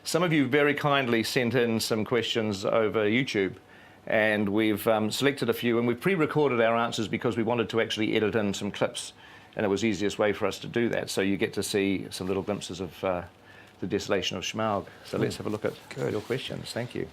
some of you very kindly sent in some questions over YouTube, and we've selected a few, and we've pre-recorded our answers because we wanted to actually edit in some clips, and it was the easiest way for us to do that. So you get to see some little glimpses of the Desolation of Smaug. So let's have a look at your questions. Thank you.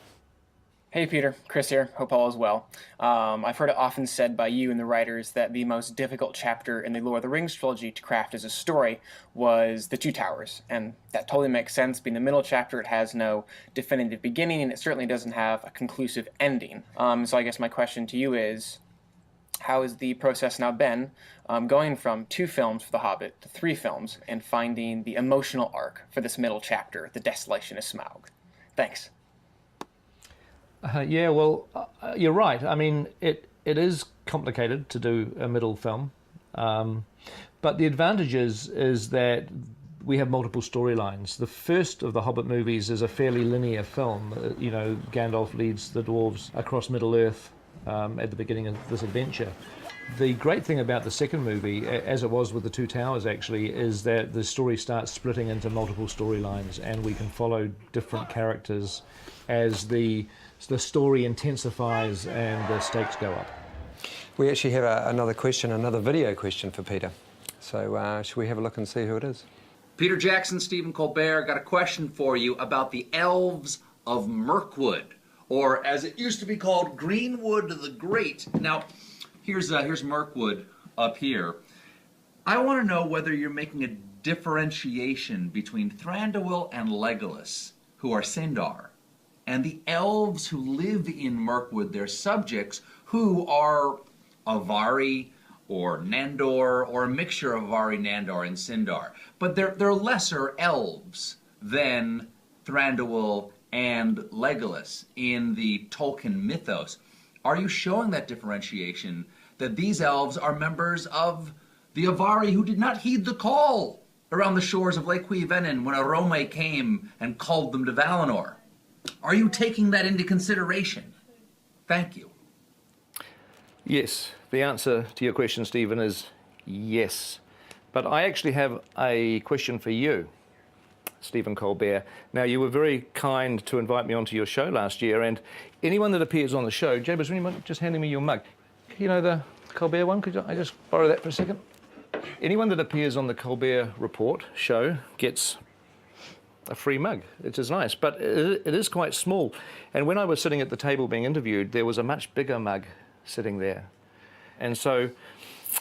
Hey Peter, Chris here, hope all is well. I've heard it often said by you and the writers that the most difficult chapter in the Lord of the Rings trilogy to craft as a story was the Two Towers, and that totally makes sense. Being the middle chapter, it has no definitive beginning, and it certainly doesn't have a conclusive ending. So I guess my question to you is, how has the process now been going from 2 films for The Hobbit to 3 films and finding the emotional arc for this middle chapter, the Desolation of Smaug? Thanks. Yeah, well, you're right. I mean, it is complicated to do a middle film, but the advantage is that we have multiple storylines. The first of the Hobbit movies is a fairly linear film. You know, Gandalf leads the dwarves across Middle-earth at the beginning of this adventure. The great thing about the second movie, as it was with the Two Towers actually, is that the story starts splitting into multiple storylines, and we can follow different characters as the story intensifies and the stakes go up. We actually have another question, another video question for Peter. So should we have a look and see who it is? Peter Jackson, Stephen Colbert, got a question for you about the elves of Mirkwood, or as it used to be called, Greenwood the Great. Now, here's Mirkwood up here. I want to know whether you're making a differentiation between Thranduil and Legolas, who are Sindar, and the elves who live in Mirkwood, their subjects, who are Avari or Nandor, or a mixture of Avari, Nandor, and Sindar. But they're lesser elves than Thranduil and Legolas in the Tolkien mythos. Are you showing that differentiation, that these elves are members of the Avari who did not heed the call around the shores of Lake Cuivennen when Arome came and called them to Valinor? Are you taking that into consideration? Thank you. Yes, the answer to your question, Stephen, is yes. But I actually have a question for you, Stephen Colbert. Now, you were very kind to invite me onto your show last year, and anyone that appears on the show, Jabez, would you mind just handing me your mug? You know the Colbert one? Could I just borrow that for a second? Anyone that appears on the Colbert Report show gets a free mug. It is nice, but it is quite small. And when I was sitting at the table being interviewed, there was a much bigger mug sitting there. And so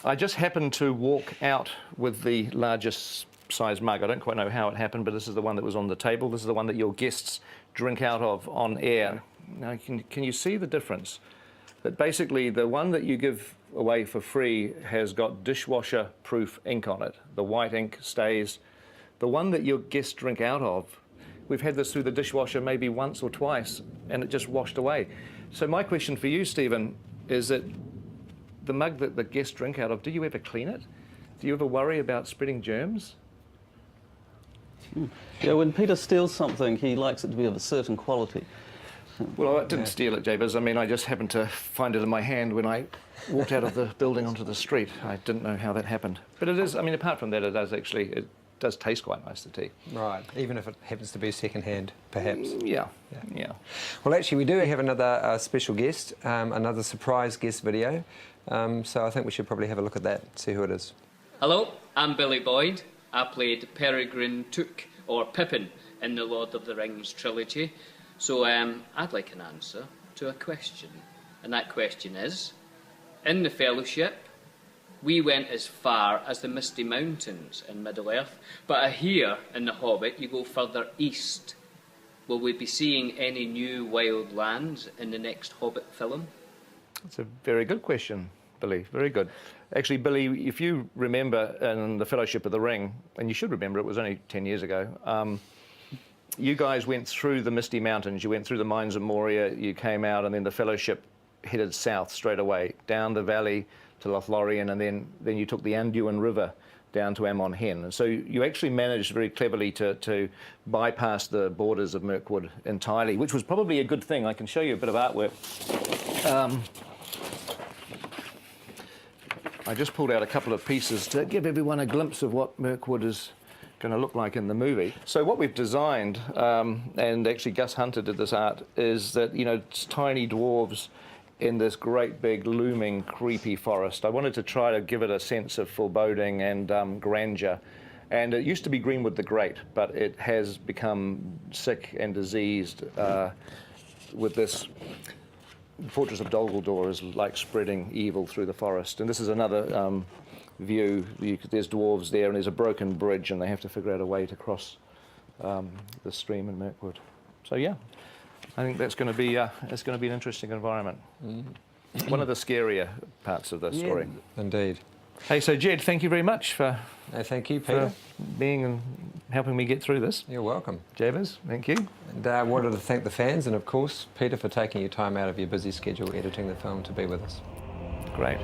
I just happened to walk out with the largest size mug. I don't quite know how it happened, but this is the one that was on the table. This is the one that your guests drink out of on air. Now, can you see the difference? That basically the one that you give away for free has got dishwasher-proof ink on it. The white ink stays. The one that your guests drink out of, we've had this through the dishwasher maybe once or twice, and it just washed away. So my question for you, Stephen, is that the mug that the guests drink out of, do you ever clean it? Do you ever worry about spreading germs? Yeah, when Peter steals something, he likes it to be of a certain quality. Well, I didn't steal it, Jabez. I mean, I just happened to find it in my hand when I walked out of the building onto the street. I didn't know how that happened. But it is, I mean, apart from that, it does taste quite nice, the tea. Right, even if it happens to be second-hand, perhaps. Yeah. Well, actually, we do have another special guest, another surprise guest video. So I think we should probably have a look at that, see who it is. Hello, I'm Billy Boyd. I played Peregrine Took, or Pippin, in the Lord of the Rings trilogy. So I'd like an answer to a question. And that question is, in the Fellowship, we went as far as the Misty Mountains in Middle-earth, but here in The Hobbit you go further east. Will we be seeing any new wild lands in the next Hobbit film? That's a very good question, Billy, very good. Actually, Billy, if you remember in the Fellowship of the Ring, and you should remember, it was only 10 years ago, you guys went through the Misty Mountains, you went through the Mines of Moria, you came out, and then the Fellowship headed south straight away, down the valley to Lothlorien, and then you took the Anduin River down to Amon Hen. And so you actually managed very cleverly to bypass the borders of Mirkwood entirely, which was probably a good thing. I can show you a bit of artwork. I just pulled out a couple of pieces to give everyone a glimpse of what Mirkwood is going to look like in the movie. So what we've designed, and actually Gus Hunter did this art, is that, you know, it's tiny dwarves in this great big looming creepy forest. I wanted to try to give it a sense of foreboding and grandeur. And it used to be Greenwood the Great, but it has become sick and diseased with this. Fortress of Dol Guldur is like spreading evil through the forest. And this is another view. There's dwarves there, and there's a broken bridge, and they have to figure out a way to cross the stream in Mirkwood. So yeah, I think that's going to be it's going to be an interesting environment. One of the scarier parts of the story. Indeed. Hey, so Jed, thank you very much for Thank you, Peter. being and helping me get through this. You're welcome. Javers, thank you. And I wanted to thank the fans and, of course, Peter for taking your time out of your busy schedule editing the film to be with us. Great.